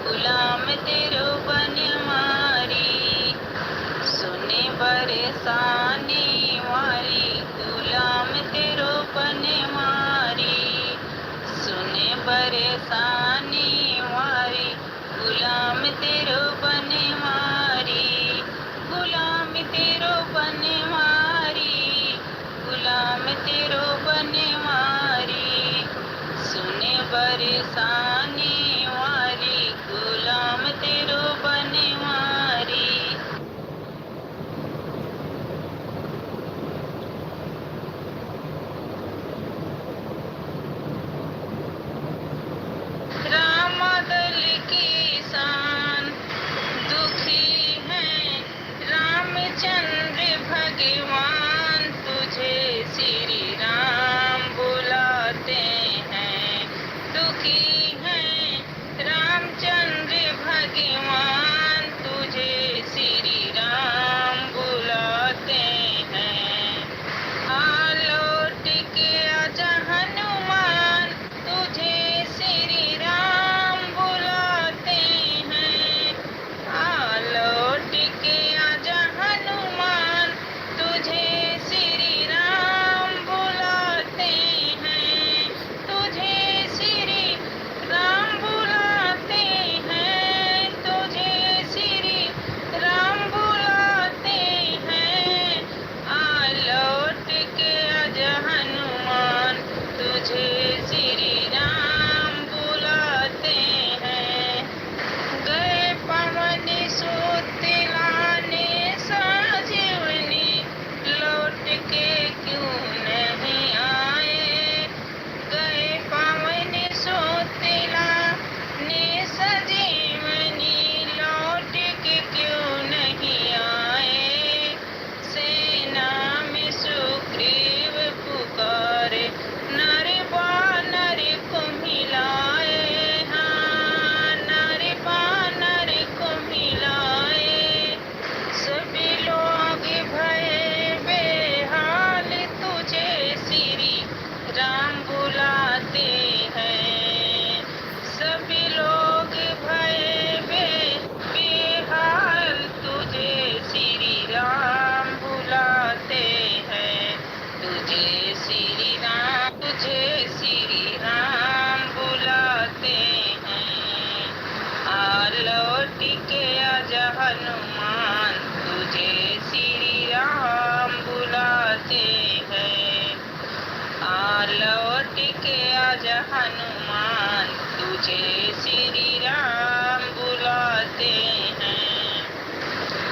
गुलाम तेरो बनवारी। सुन बरसाने वारी, गुलाम तेरो बनवारी। सुन बरसाने वारी, गुलाम तेरो बनवारी। गुलाम तेरो बनवारी, गुलाम तेरो बनवारी। सुन बरसाने वारी, गुलाम तेरो बनवारी।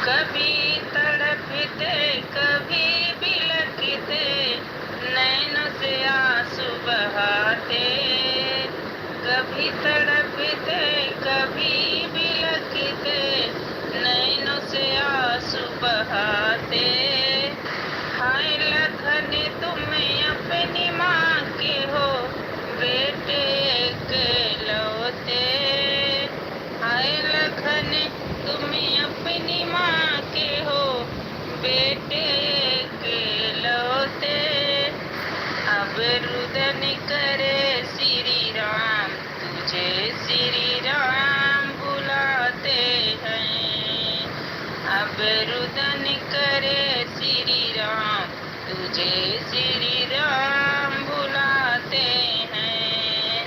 कभी तड़पते कभी बिलखते, नैनों से आंसू बहाते। कभी तड़पते कभी बिलखते, नैनों से आंसू बहाते। हाय लखन तुम अपनी माँ के हो बेटे कहलौते। हाय लखन तुम अपनी माँ के हो बेटे कहलौते। अब रुदन करे श्री राम, तुझे श्री राम बुलाते हैं। अब रुदन करे श्री राम, तुझे श्री राम बुलाते हैं।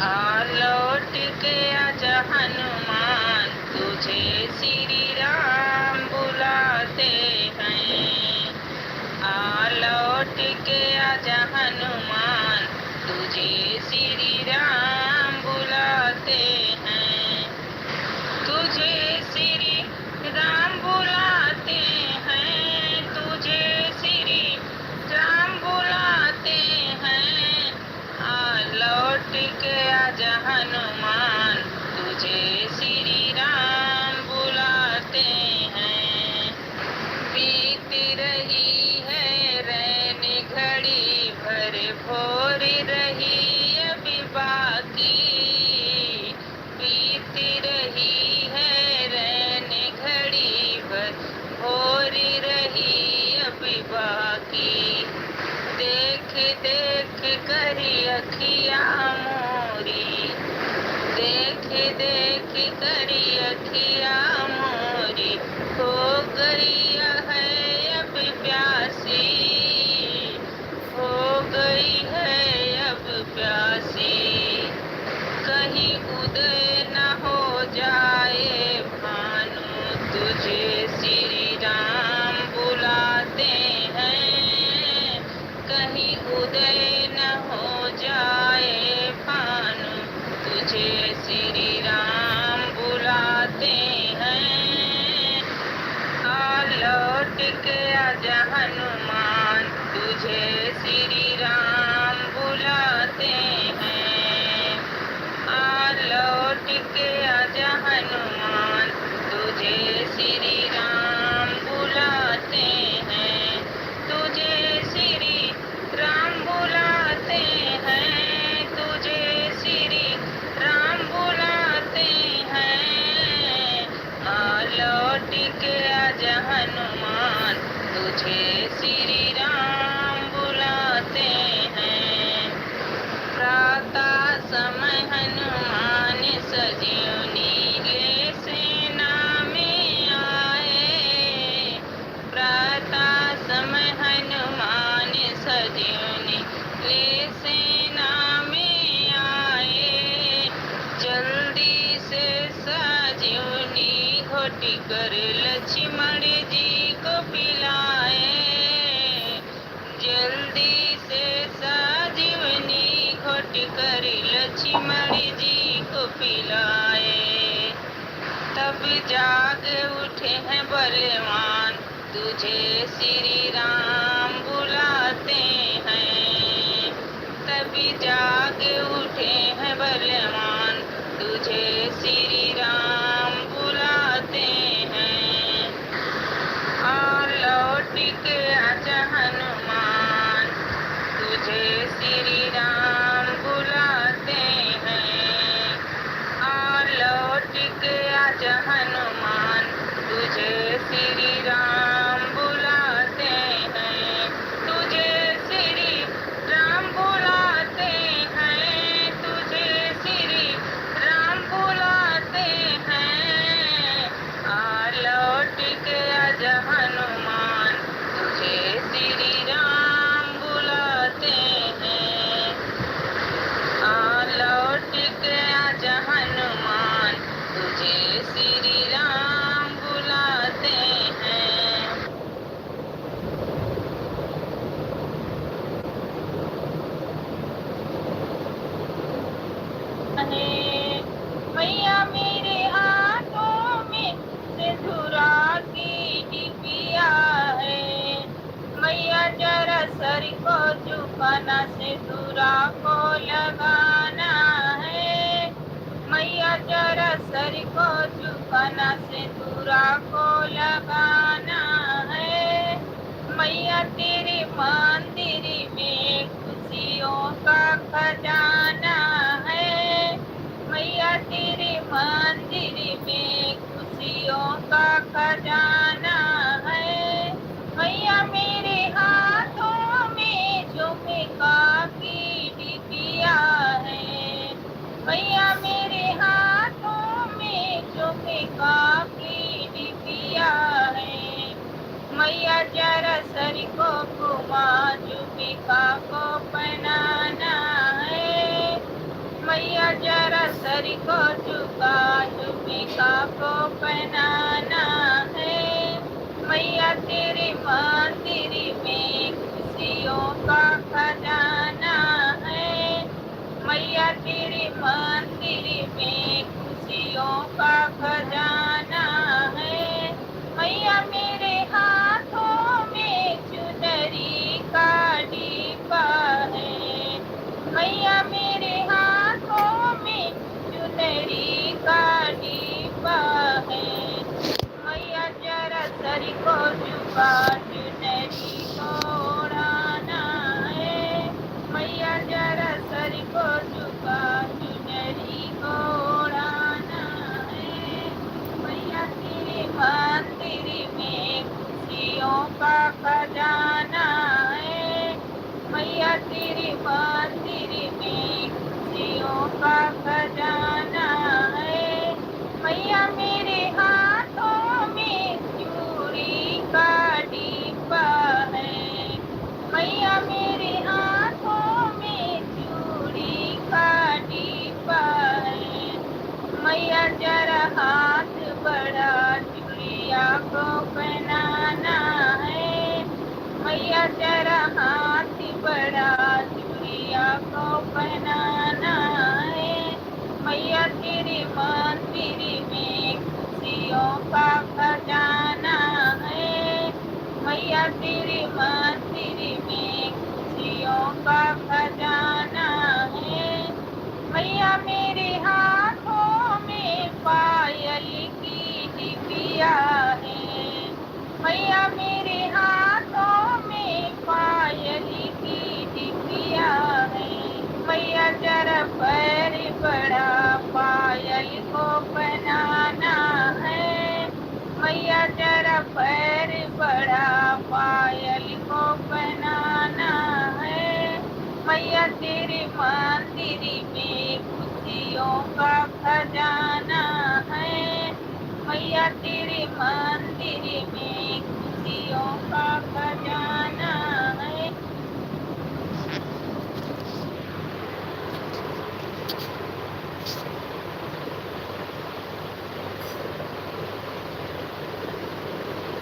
आ लौट के आजा हनुमान, तुझे श्री राम बुलाते हैं। आ लौट के आजा हनुमान, तुझे श्री राम बुलाते हैं। तुझे श्री राम बुलाते हैं, तुझे श्री राम बुलाते हैं। आ लौट के आजा हनुमान, तुझे श्री राम बुलाते हैं। बीत रही है रैन घड़ी भर, भोर रही अभी बाकी। बीत रही है रैन घड़ी भर, भोर रही अभी बाकी। देख देख करी अखियाँ मोरी, देख देख करी अखियाँ मोरी, हो गई है अब प्यासी, हो गई है अब प्यासी। कहीं उदय न हो जाए भानु, तुझे श्री राम बुलाते हैं। कहीं उदय न हो जाए भानु, तुझे श्री राम बुलाते हैं। आ लौट के आजा हनुमान, तुझे श्री राम बुलाते हैं। आ लौट के आजा हनुमान, तुझे श्री राम बुलाते हैं। तुझे श्री राम बुलाते हैं, तुझे श्री राम बुलाते हैं। आ लौट के आजा हनुमान, तुझे श्री राम बुलाते हैं। प्रातः समय हनुमान सजीवनी ले सेना में आए। प्रातः समय हनुमान सजीवनी ले सेना में आए। जल्दी से सजीवनी घोट कर लक्ष्मण जी को पिलाए। जल्दी से सजीवनी घोट कर लक्ष्मण जी को पिलाए। तब जाग उठे हैं बलवान, तुझे श्री राम बुलाते हैं। तभी जाग उठे हैं बलवान, तुझे श्री राम बुलाते हैं। आ लौट के आजा हनुमान, तुझे श्री राम बुलाते हैं। आ लौट के आजा हनुमान, तुझे श्री राम बुलाते हैं। तुझे श्री राम बुलाते हैं, तुझे श्री राम बुलाते हैं। आ लौट के आजा हनुमान, तुझे श्री राम बुलाते हैं। आ लौट के आजा हनुमान, तुझे श्री राम बुलाते हैं। चुकाना सिंदूरा को लगाना है। मैया जरा सर को झुकाना सिंदूरा को लगाना है। मैया तेरे मंदिर में खुशियों का खजाना है। मैया तेरे मंदिर में खुशियों का खजाना है। मैया मेरे हाथों में झुमका की डिबिया है। मैया मेरे हाथों में झुमका की डिबिया है। मैया जरा सर को घुमा झुमका को पहनाना है। मैया जरा सर को झुका झुमका को पहनाना है। मैया तेरे मंदिर में खुशियों का खजाना है। मैया तेरे मंदिर में खुशियों का खजाना है। मैया मेरे हाथों में चुनरी का डिब्बा है। मैया मेरे हाथों में चुनरी का डिब्बा है। मैया जरा सर को झुका चुनरी को ओढ़ाना है। मैया जरा सर को झुका चुनरी को ओढ़ाना है। मैया तेरे मंदिर में खुशियों का खजाना है। मैया तेरे मंदिर में खुशियों का खजाना है। मैया मेरे हाथों में चूड़ी का डिब्बा है। मैया मेरे हाथों में चूड़ी का डिब्बा है। मैया जरा हाथ बढ़ा चूड़िया को पहनाना है। मैया जरा हाथ बढ़ा चूड़िया को पहनाना है। मैया तेरे मंदिर में खुशियों का खजाना है। मैया तेरे मंदिर में खुशियों का खजाना है। मैया मेरे हाथों में पायल की डिबिया है। मैया मेरे हाथों में पायल की डिबिया है। मैया जरा पैर बढ़ा पायल को पहनाना है। मैया जरा पैर बढ़ा पायल को पहनाना है। मैया तेरे मंदिर में खुशियों का खजाना है। मैया तेरे मंदिर